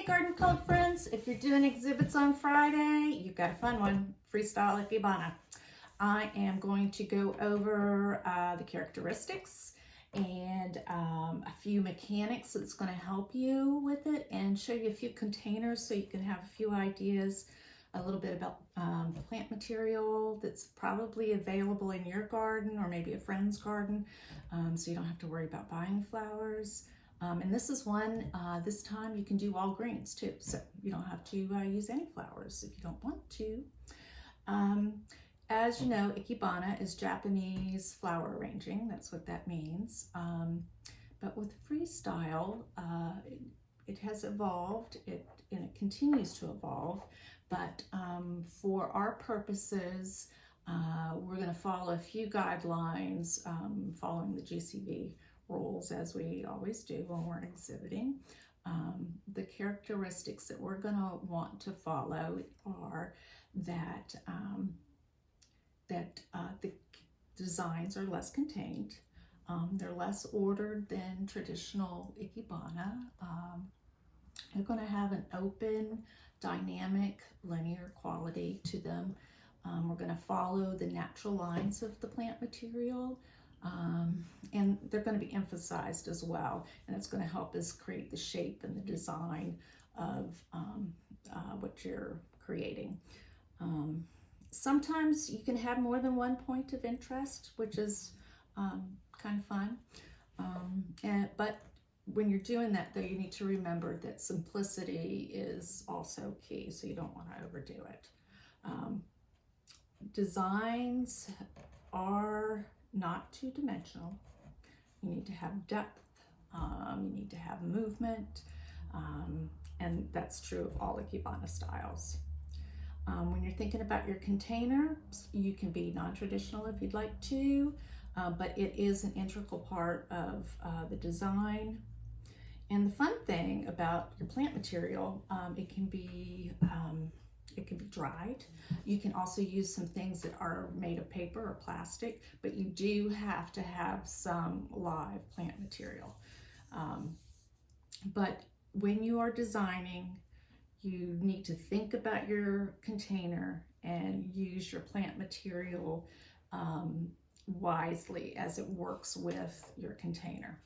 Hey Garden Colored friends, if you're doing exhibits on Friday, you've got a fun one, Freestyle Ikebana. I am going to go over the characteristics and a few mechanics that's going to help you with it and show you a few containers so you can have a few ideas, a little bit about plant material that's probably available in your garden or maybe a friend's garden, so you don't have to worry about buying flowers. And this is one, this time you can do all greens too, so you don't have to use any flowers if you don't want to. As you know, Ikebana is Japanese flower arranging, that's what that means. But with Freestyle, it has evolved, and it continues to evolve, but for our purposes, we're going to follow a few guidelines following the GCV rules, as we always do when we're exhibiting. The characteristics that we're going to want to follow are that the designs are less contained, they're less ordered than traditional Ikebana. They're going to have an open, dynamic, linear quality to them. We're going to follow the natural lines of the plant material. And they're going to be emphasized as well, and it's going to help us create the shape and the design of what you're creating. Sometimes you can have more than one point of interest, which is kind of fun, but when you're doing that though, you need to remember that simplicity is also key, so you don't want to overdo it. Designs are not two-dimensional. You need to have depth, you need to have movement, and that's true of all Ikebana styles. When you're thinking about your container, you can be non-traditional if you'd like to, but it is an integral part of the design. And the fun thing about your plant material, it can be dried. You can also use some things that are made of paper or plastic, but you do have to have some live plant material. But when you are designing, you need to think about your container and use your plant material wisely as it works with your container.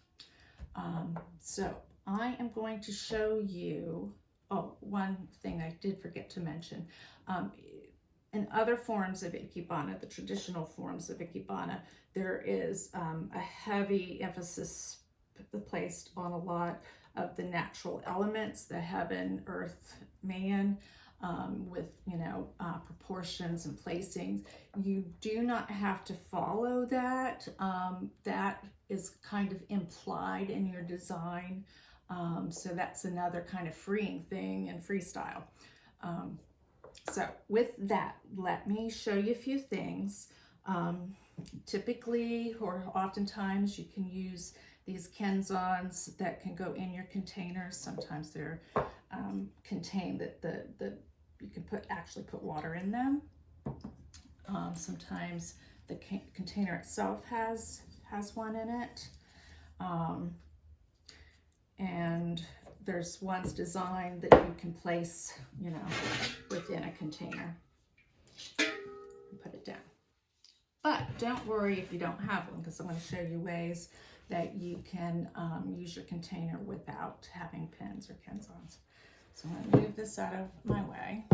So I am going to show you, oh, one thing I did forget to mention. In other forms of Ikebana, the traditional forms of Ikebana, there is a heavy emphasis placed on a lot of the natural elements, the heaven, earth, man, with, proportions and placings. You do not have to follow that. That is kind of implied in your design. So that's another kind of freeing thing in Freestyle. So with that, let me show you a few things. Typically, or oftentimes, you can use these kenzons that can go in your containers. Sometimes they're contained that you can actually put water in them. Sometimes the container itself has one in it. And there's ones designed that you can place, within a container and put it down. But don't worry if you don't have one, because I'm going to show you ways that you can use your container without having pins or kenzons. So I'm going to move this out of my way.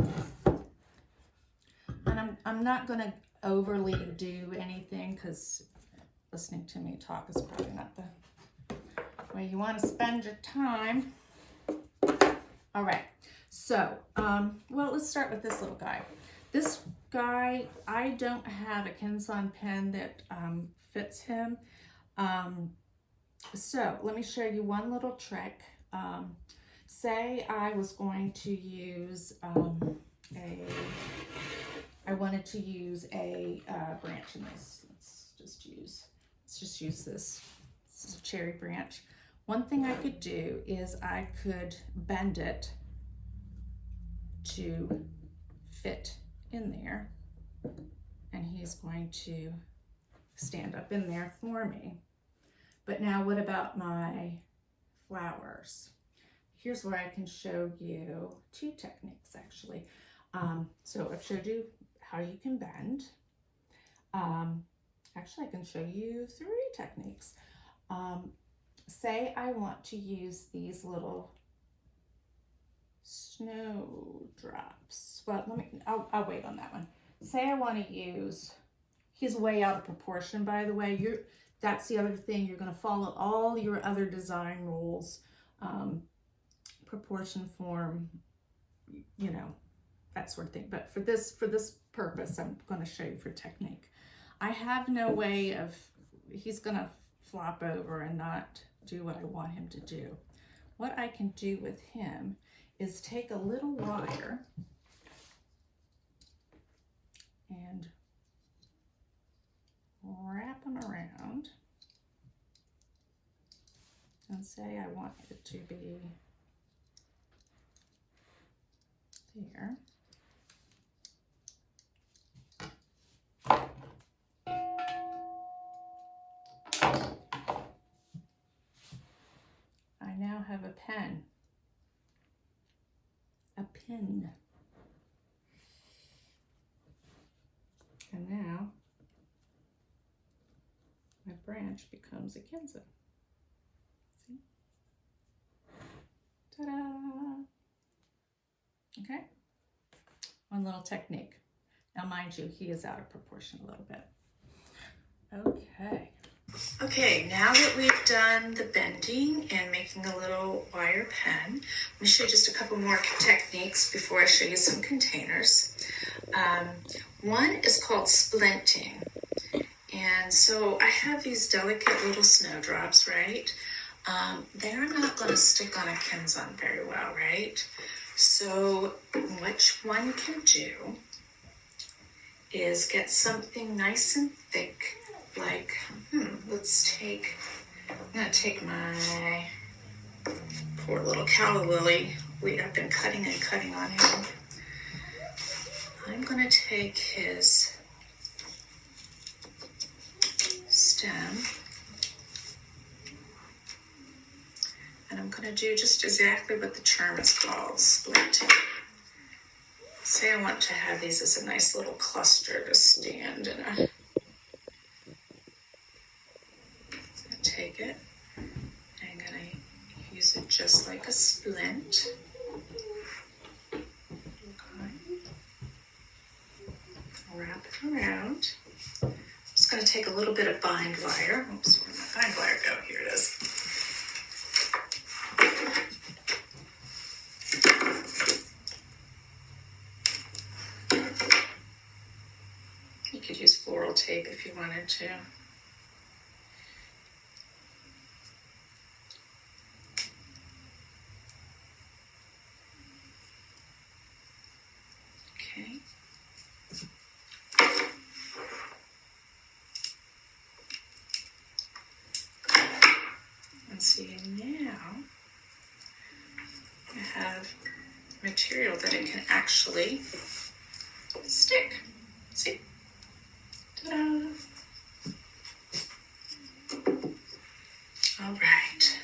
And I'm not going to overly do anything, because listening to me talk is probably not the way you want to spend your time. All right, so, well, let's start with this little guy. This guy, I don't have a kenzon pen that fits him. So let me show you one little trick. Say I was going to use I wanted to use a branch in this. Let's just use this. This is a cherry branch. One thing I could do is I could bend it to fit in there, and he's going to stand up in there for me. But now what about my flowers? here's where I can show you 2 techniques actually. So I've showed you how you can bend. Actually, I can show you 3 techniques. Say I want to use these little snowdrops. Well, I'll wait on that one. Say I want to use, he's way out of proportion, by the way. That's the other thing. You're going to follow all your other design rules, proportion, form, you know, that sort of thing. But for this purpose, I'm going to show you for technique. I have no way of, he's going to flop over and not do what I want him to do. What I can do with him is take a little wire and wrap them around and say I want it to be there. I now have a pen. A pin. And now my branch becomes a Kinza. See? Ta-da! Okay. One little technique. Now mind you, he is out of proportion a little bit. Okay. Okay, now that we've done the bending and making a little wire pen, let me show you just a couple more techniques before I show you some containers. One is called splinting. And so I have these delicate little snowdrops, right? They're not going to stick on a Kinzon very well, right? So what one can do is get something nice and thick, like, let's take, I'm going to take my poor little calla lily. I've been cutting and cutting on him. I'm going to take his stem and I'm going to do just exactly what the term is called, splitting. Say I want to have these as a nice little cluster to stand in a. Take it. I'm going to use it just like a splint. Okay. Wrap it around. I'm just going to take a little bit of bind wire. Oops, where'd my bind wire go? Here it is. You could use floral tape if you wanted to. Okay. And see, now I have material that it can actually stick. See? Ta-da! All right.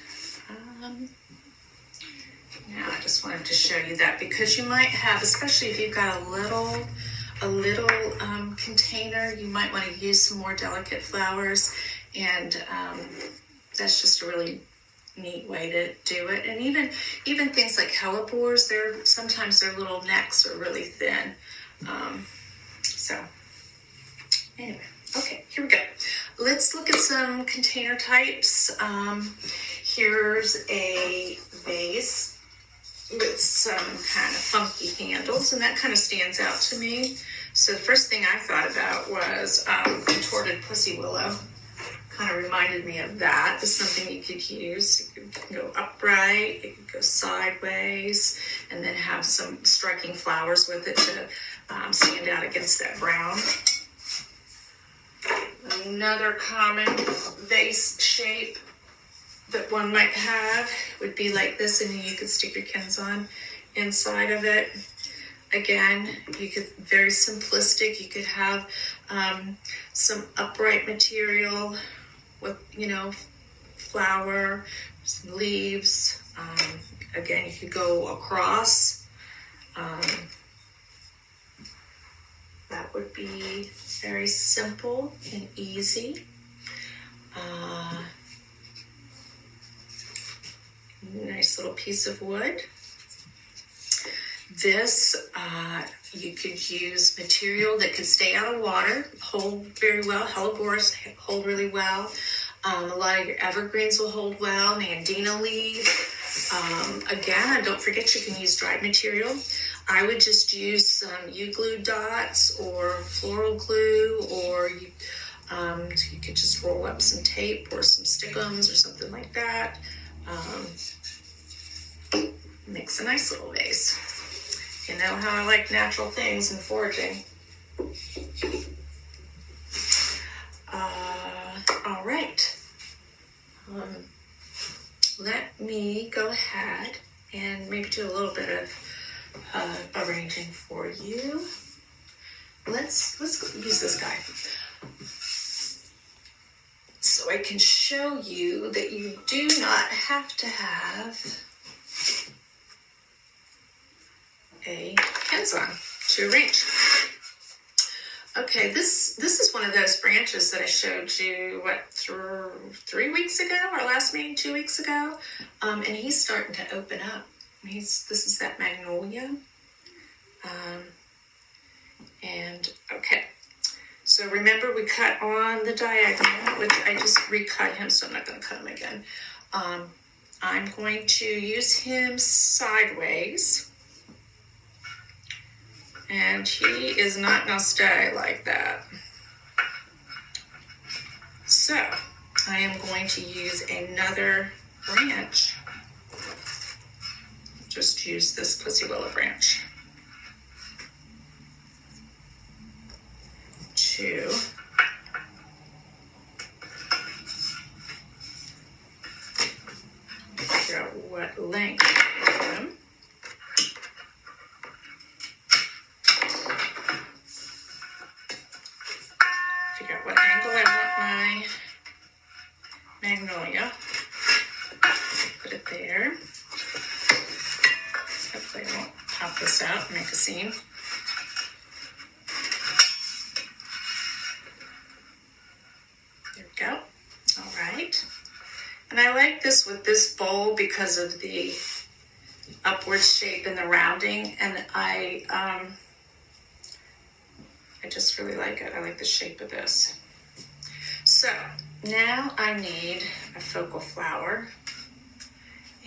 Now I just wanted to show you that because you might have, especially if you've got a little container, you might want to use some more delicate flowers, and that's just a really neat way to do it. And even things like hellebores, sometimes their little necks are really thin. So anyway, okay, here we go. Let's look at some container types. Here's a vase with some kind of funky handles, and that kind of stands out to me. So the first thing I thought about was contorted pussy willow. Kind of reminded me of that as something you could use. It could go upright, it could go sideways, and then have some striking flowers with it to stand out against that brown. Another common vase shape that one might have would be like this, and you could stick your Kinzon inside of it. Again, you could, very simplistic, you could have some upright material with, flower, some leaves, Again, you could go across. That would be very simple and easy. Nice little piece of wood. This, you could use material that could stay out of water, hold very well. Hellebores hold really well. A lot of your evergreens will hold well. Mandina leaf. Again, don't forget you can use dried material. I would just use some U-glue dots or floral glue, or you could just roll up some tape or some stickums or something like that. Makes a nice little vase. You know how I like natural things and foraging. All right. Let me go ahead and maybe do a little bit of arranging for you. Let's use this guy. So I can show you that you do not have to have a hands-on to arrange. Okay, this is one of those branches that I showed you, what, 3 weeks ago, our last meeting 2 weeks ago, and he's starting to open up. This is that magnolia, and okay. So remember, we cut on the diagonal, which I just recut him, so I'm not going to cut him again. I'm going to use him sideways. And he is not going to stay like that. So I am going to use another branch. Just use this pussy willow branch to figure out what length I want him. Figure out what angle I want my magnolia. Put it there. Hopefully I won't pop this out and make a seam. There we go. All right. And I like this with this bowl because of the upward shape and the rounding, and I just really like it. I like the shape of this. So now I need a focal flower,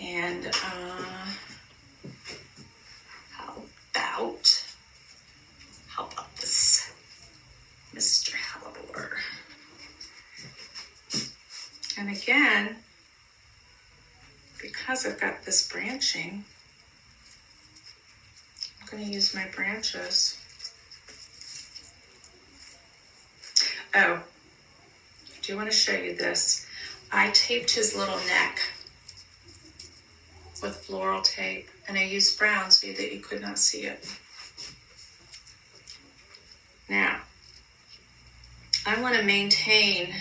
and how about this, Mr. Hellebore? And again, because I've got this branching, I'm going to use my branches. Oh, I do want to show you this. I taped his little neck with floral tape, and I used brown so that you could not see it. Now, I want to maintain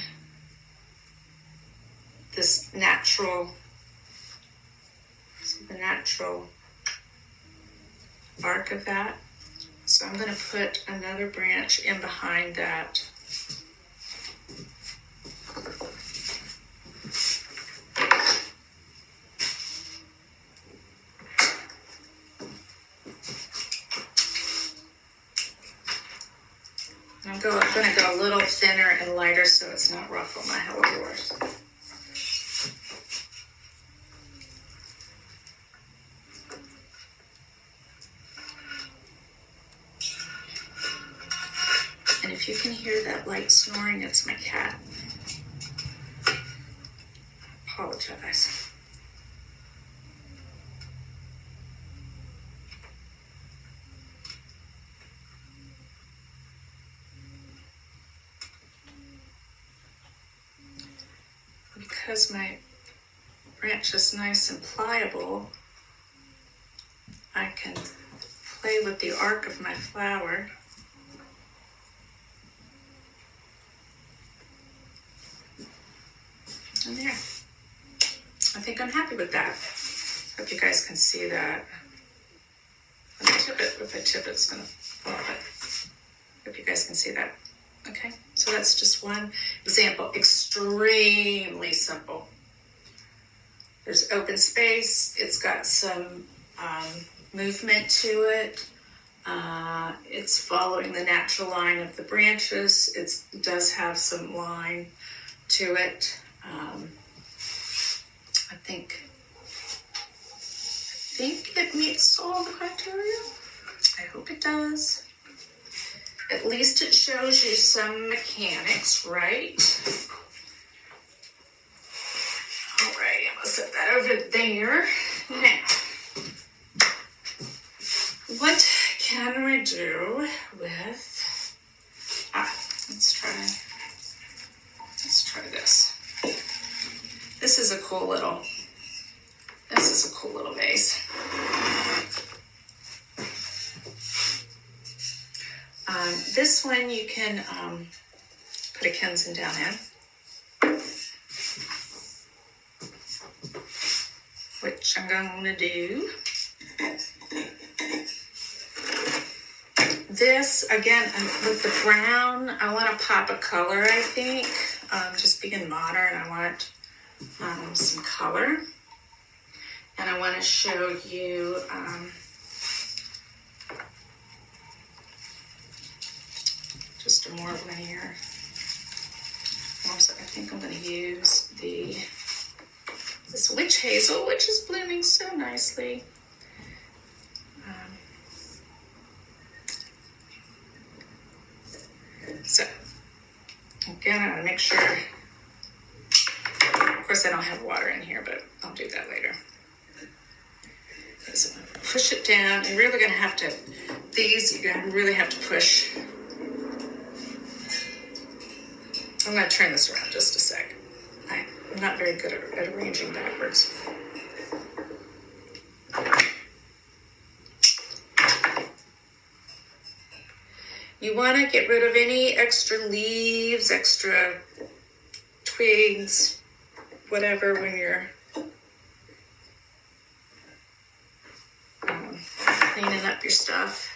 this natural, the natural arc of that. So I'm going to put another branch in behind that. I'm going to go a little thinner and lighter so it's not rough on my hellebores. And if you can hear that light snoring, it's my cat. Apologize. Because my branch is nice and pliable, I can play with the arc of my flower. And there. I think I'm happy with that. guys can see that. If I tip it, it's going to fall, but hope you guys can see that. Okay, so that's just one example. Extremely simple. There's open space. It's got some movement to it. It's following the natural line of the branches. It does have some line to it. I think it meets all the criteria. I hope it does. At least it shows you some mechanics, right? All right, I'm gonna set that over there. Now, what can we do with, let's try this. This is a cool little vase. This one you can put a Kensen down in, which I'm going to do. This, again, with the brown, I want to pop a color, I think. Just being modern, I want some color. And I want to show you just a more linear. Also, I think I'm going to use this witch hazel, which is blooming so nicely. So, again, I want to make sure. Of course, I don't have water in here, but I'll do that later. So I'm going to push it down. You're really going to have to, you're going to really have to push. I'm going to turn this around just a sec. I'm not very good at arranging backwards. You want to get rid of any extra leaves, extra twigs, whatever, when you're cleaning up your stuff.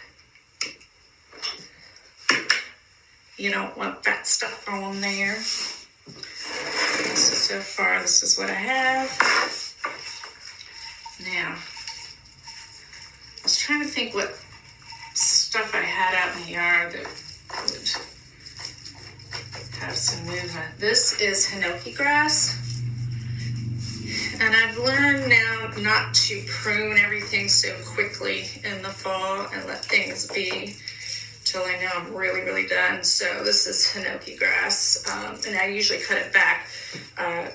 You don't want that stuff on there. So far, this is what I have. Now, I was trying to think what stuff I had out in the yard that would have some movement. This is hinoki grass. And I've learned now not to prune everything so quickly in the fall and let things be till I know I'm really, really done. So this is hinoki grass, and I usually cut it back.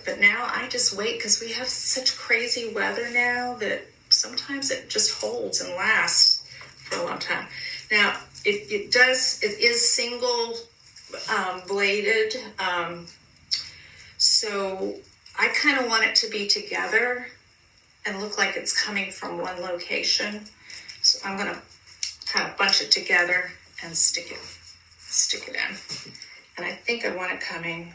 But now I just wait because we have such crazy weather now that sometimes it just holds and lasts for a long time. Now, it is single bladed, so I kind of want it to be together and look like it's coming from one location. So I'm going to kind of bunch it together and stick it in. And I think I want it coming.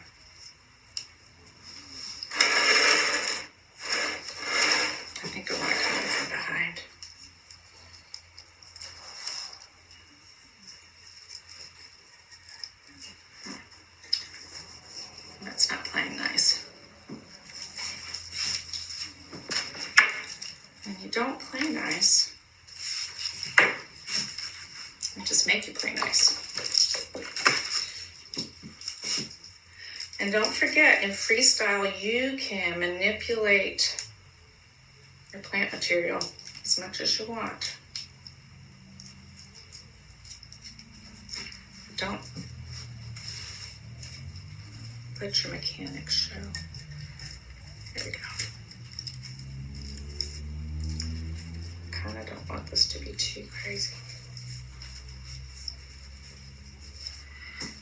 I think I want it coming from behind. That's not playing nice. When you don't play nice, it just make you play nice. And don't forget, in Freestyle, you can manipulate your plant material as much as you want. Don't let your mechanics show. There we go. Kind of don't want this to be too crazy.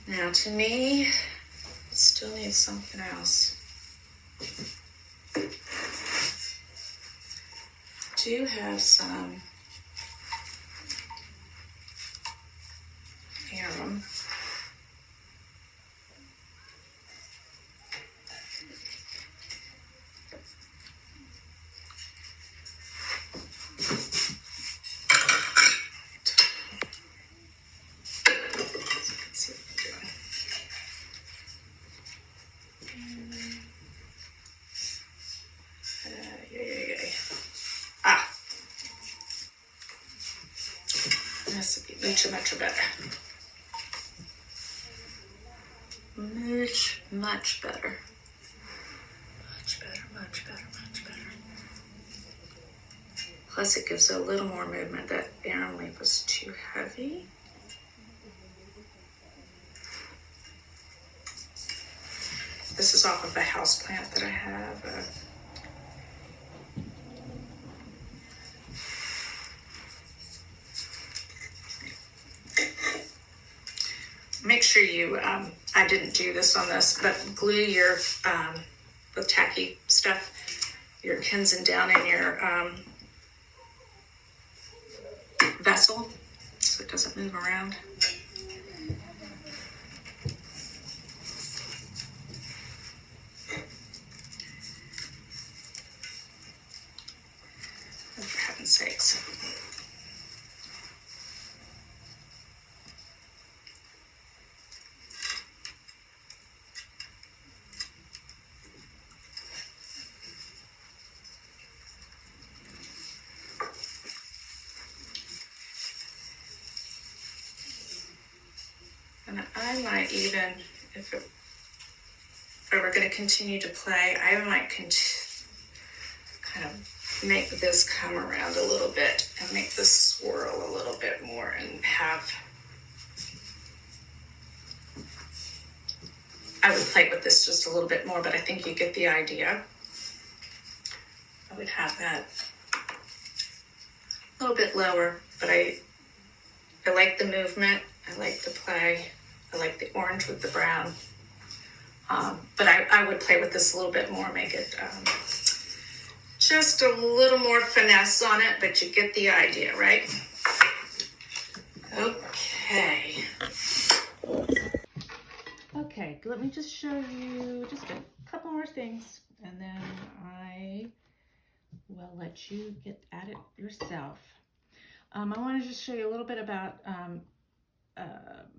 Now, to me, it still needs something else. I do have some arum. This would be much, much better. Much, much better. Much better, much better, much better. Plus it gives a little more movement. That arum leaf was too heavy. This is off of a house plant that I have. Make sure you, I didn't do this on this, but glue your, with tacky stuff, your Kinsen down in your vessel so it doesn't move around. Oh, for heaven's sakes. And I might even, if we're going to continue to play, I might kind of make this come around a little bit and make this swirl a little bit more and have, I would play with this just a little bit more, but I think you get the idea. I would have that a little bit lower, but I like the movement, I like the play, I like the orange with the brown. But I would play with this a little bit more, make it just a little more finesse on it, but you get the idea, right? Okay. Okay, let me just show you just a couple more things, and then I will let you get at it yourself. I want to just show you a little bit about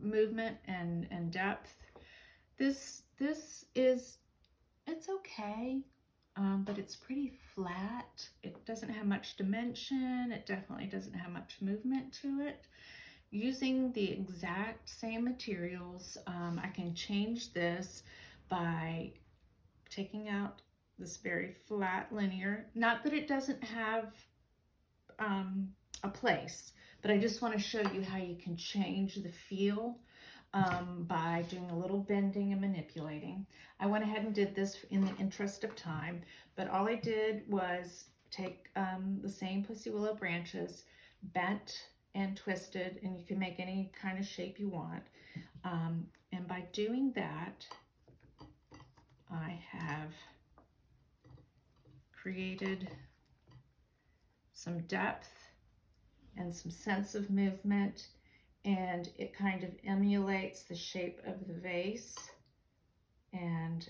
movement and depth. This is, it's okay, but it's pretty flat. It doesn't have much dimension. It definitely doesn't have much movement to it. Using the exact same materials, I can change this by taking out this very flat linear. Not that it doesn't have a place, but I just want to show you how you can change the feel by doing a little bending and manipulating. I went ahead and did this in the interest of time, but all I did was take the same pussy willow branches, bent and twisted, and you can make any kind of shape you want. And by doing that, I have created some depth and some sense of movement, and it kind of emulates the shape of the vase and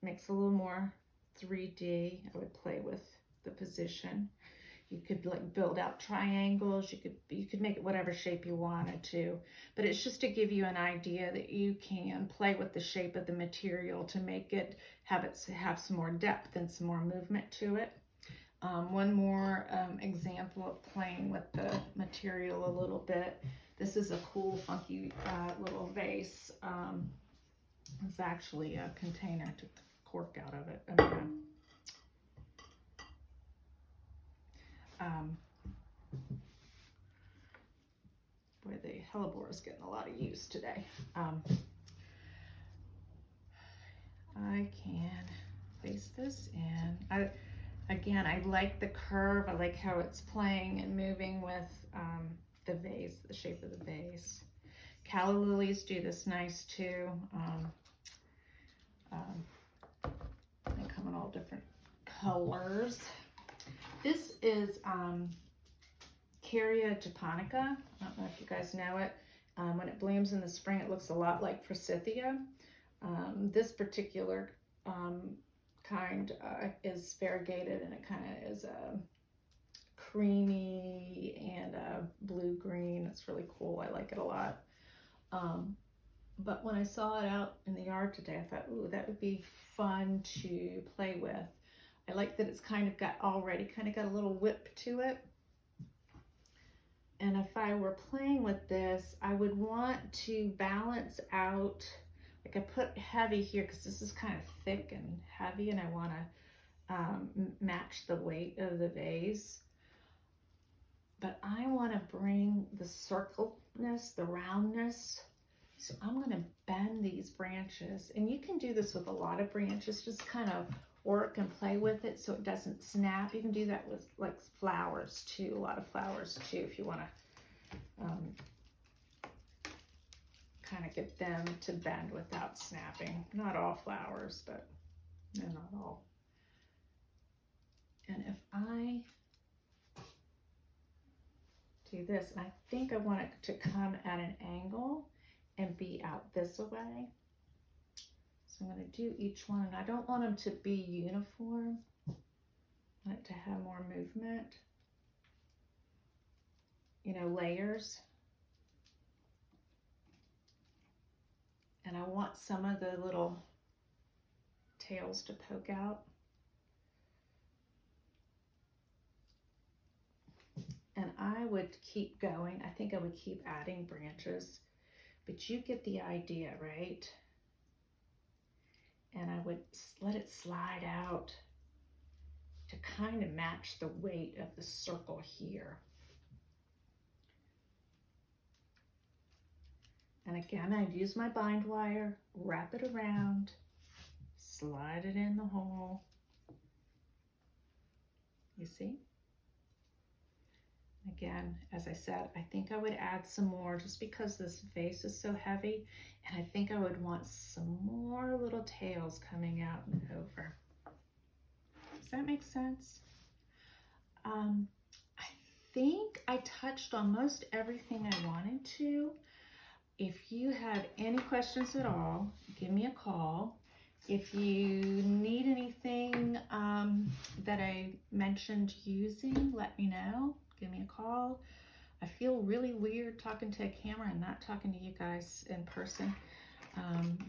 makes a little more 3D. I would play with the position. You could like build out triangles. You could make it whatever shape you wanted to, but it's just to give you an idea that you can play with the shape of the material to make it have some more depth and some more movement to it. One more example of playing with the material a little bit. This is a cool, funky little vase. It's actually a container. I took the cork out of it. Boy, the hellebore is getting a lot of use today. I can place this in. Again, I like the curve. I like how it's playing and moving with the vase, the shape of the vase. Calla lilies do this nice too. They come in all different colors. This is Caria japonica. I don't know if you guys know it. When it blooms in the spring, it looks a lot like forsythia. This particular kind is variegated, and it kind of is a creamy and a blue-green. It's really cool. I like it a lot. But when I saw it out in the yard today, I thought, ooh, that would be fun to play with. I like that it's kind of got a little whip to it. And if I were playing with this, I would want to balance out, like I put heavy here because this is kind of thick and heavy, and I want to match the weight of the vase. But I want to bring the circleness, the roundness. So I'm going to bend these branches, and you can do this with a lot of branches, just kind of work and play with it so it doesn't snap. You can do that with like flowers too, a lot of flowers too, if you want to kind of get them to bend without snapping. Not all flowers, but no, not all. And if I do this, and I think I want it to come at an angle and be out this way. So I'm going to do each one, and I don't want them to be uniform. I want it to have more movement, you know, layers. And I want some of the little tails to poke out. And I would keep going. I think I would keep adding branches, but you get the idea, right? And I would let it slide out to kind of match the weight of the circle here. And again, I'd use my bind wire, wrap it around, slide it in the hole. You see? Again, as I said, I think I would add some more just because this vase is so heavy, and I think I would want some more little tails coming out and over. Does that make sense? I think I touched on most everything I wanted to. If you have any questions at all, give me a call. If you need anything that I mentioned using, let me know. Give me a call. I feel really weird talking to a camera and not talking to you guys in person,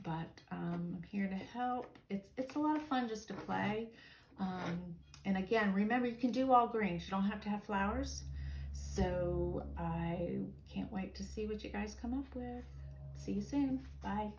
but I'm here to help. It's a lot of fun just to play. And again, remember, you can do all greens. You don't have to have flowers. So I can't wait to see what you guys come up with. See you soon. Bye.